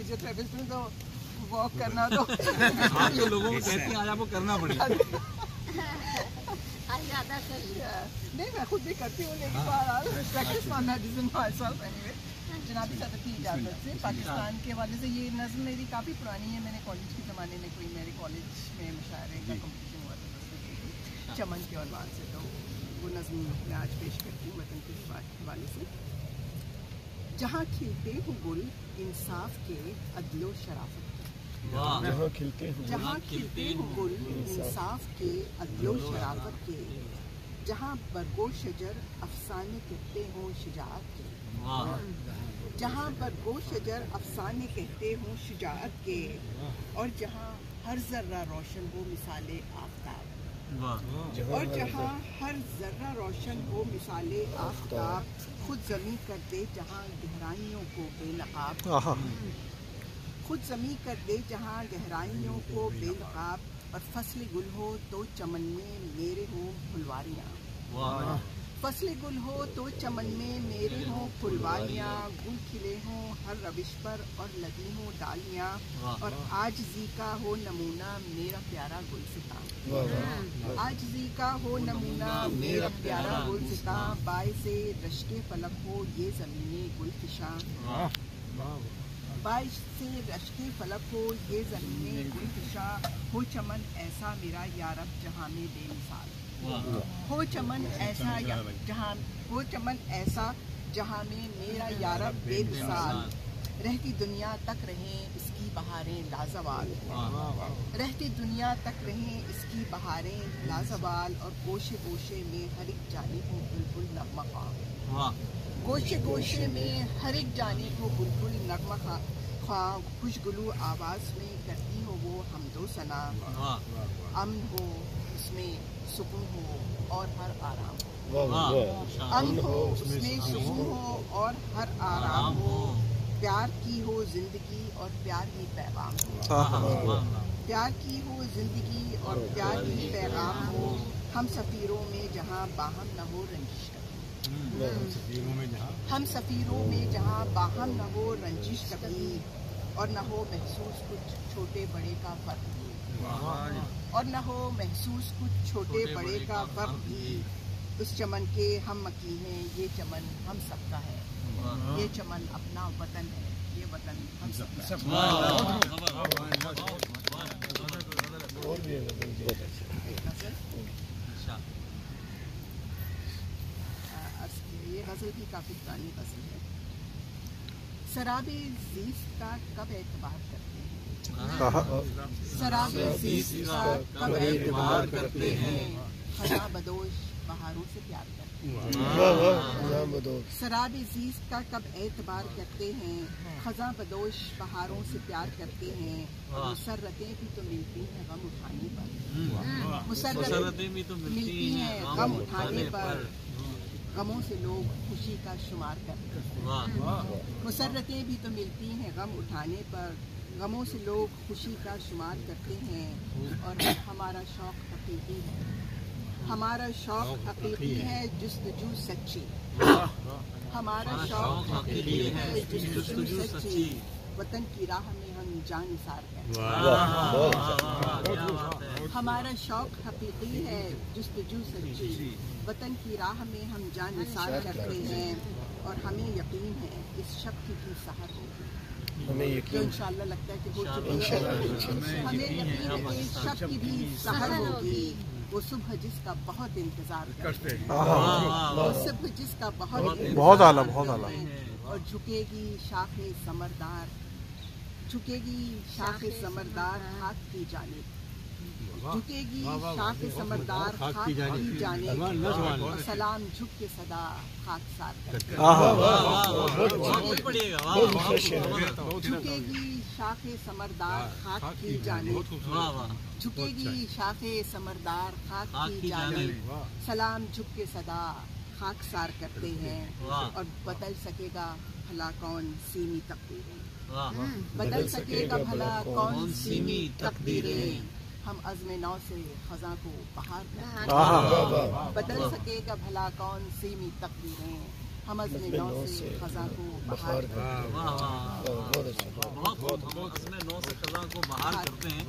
Physiotherapist हूँ तो walk करना तो आप जो लोगों को कहते हैं आज आपको करना पड़ेगा। नहीं मैं खुद भी करती हूँ लेकिन practice my medicine myself anyway. जनाबी सदर की इजाज़त से पाकिस्तान के हवाले से ये नज़्म मेरी काफ़ी पुरानी है। मैंने कॉलेज के ज़माने में कोई मेरे कॉलेज में मुशायरे का कॉम्पिटिशन हुआ था चमन के उन्वान से, तो वो नज़्म मैं आज पेश करती हूँ वतन के हवाले से। जहाँ खिलते हो गुल इंसाफ के अदलो शराफत के, जहाँ खिलते हो गुल इंसाफ के अदलो शराफत के, जहाँ बरगो शजर अफसाने कहते हों शुजाअत के, जहाँ बरगो शजर अफसाने कहते हों शुजाअत के, और जहाँ हर जर्रा रोशन हो मिसाले आफ्ताब, और जहाँ हर जर्रा रोशन हो मिसाले आफ्ताब, खुद ज़मीं कर दे जहाँ गहराइयों को बेनकाब, खुद ज़मीं कर दे जहाँ गहराइयों को बेनकाब, और फसल गुल हो तो चमन में मेरे हों फुलवारियाँ, फसल गुल हो तो चमन में मेरे हों फुलवारियाँ, गुल खिले हों हर रविश पर और लगी हों डालियाँ, और आजिज़ी का हो नमूना मेरा प्यारा गुलसितां, आजिज़ी का हो नमूना मेरा प्यारा गुलसितां, बाइसे रश्के फलक हो ये ज़मीने गुलफिशां, बाइश से रश्के फलक हो ये ज़मीने गुलफिशां, हो चमन ऐसा मेरा यारब जहाँ में बेमिसाल, हो चमन ऐसा जहाँ, हो चमन ऐसा जहाँ में मेरा यारब बेमिसाल, रहती दुनिया तक रहें इसकी बहारें लाजवाल, रहती दुनिया तक रहें इसकी बहारें लाजवाल, और गोशे गोशे में हर एक जानिब हो बुलबुल नगमा ख्वां, गोशे गोशे में हर एक जानिब हो बुलबुल नगमा ख्वां, खुशगुलू आवाज़ में करती हो वो हमदो सना, अमन हो उसमें सुकून हो और हर आराम हो, अमन हो उसमें सुकून हो और हर आराम हो, प्यार की हो जिंदगी और प्यार ही पैगाम हो, प्यार की हो जिंदगी और प्यार ही पैगाम हो, हम सफ़ीरों में जहाँ बाहम न हो रंजिश कभी, हम सफ़ीरों में जहाँ बाहम न हो रंजिश कभी, और न हो महसूस कुछ छोटे बड़े का फ़र्क भी, और न हो महसूस कुछ छोटे बड़े का फ़र्क भी, उस चमन के हम मकी हैं ये चमन हम सबका है, ये चमन अपना वतन है ये वतन हम सबका है। ये गज़ल भी काफ़ी पुरानी गज़ल है। शराबे ज़ीस्त का कब एतबार करते हैं, शराबे ज़ीस्त का कब एतबार करते हैं, खज़ां बदोश बहारों से प्यार करते हैं, शराबे ज़ीस्त का कब एतबार करते हैं, खज़ां बदोश बहारों से प्यार करते हैं, मुसर्रतें भी तो मिलती हैं गम उठाने पर, मुसर्रतें भी तो मिलती हैं गम उठाने पर, गमों से लोग खुशी का शुमार करते हैं, मुसर्रतें भी तो मिलती हैं गम उठाने पर, गमों से लोग खुशी का शुमार करते हैं, और हमारा शौक़ हकीकी है, हमारा शौक़ हकीकी है जुस्तजू सच्ची, हमारा शौक़ हकीकी है जुस्तजू सच्ची, वतन की राह में हम जान निसार करते हैं, हमारा शौक़ हकीकी है जुस्तजू सच्ची, वतन की राह में हम जान निसार करते हैं, और हमें यकीन है इस शब्द की सहर होगी, हमें यकीन इंशाअल्लाह लगता है कि हो चुकी है, हमें यकीन है कि इस शब्द की भी सहर होगी, वो सुबह जिसका बहुत इंतजार करते हैं, वो सुबह जिसका बहुत आला, और झुकेगी शाखे समरदार, झुकेगी शाखे समरदार खाक की जानिब, झुकेगी शाखे समरदार खाक की जानिब, और सलाम झुक के सदा खाकसार करते, झुकेगी शाखे समरदार खाक की जानिब, झुकेगी शाखे समरदार खाक की जानिब, सलाम झुक के सदा खाकसार करते हैं, और बदल सकेगा भला कौन सीमी तकदीरें, बदल सकेगा भला कौन सीमी तकदीरें, हम अज़्म नौ से खज़ां को बहार करें, बदल सकेगा भला कौन सीमी तकदीरें, हम अज़्म नौ से खज़ां को बहार करें। کو بحال کرتے ہیں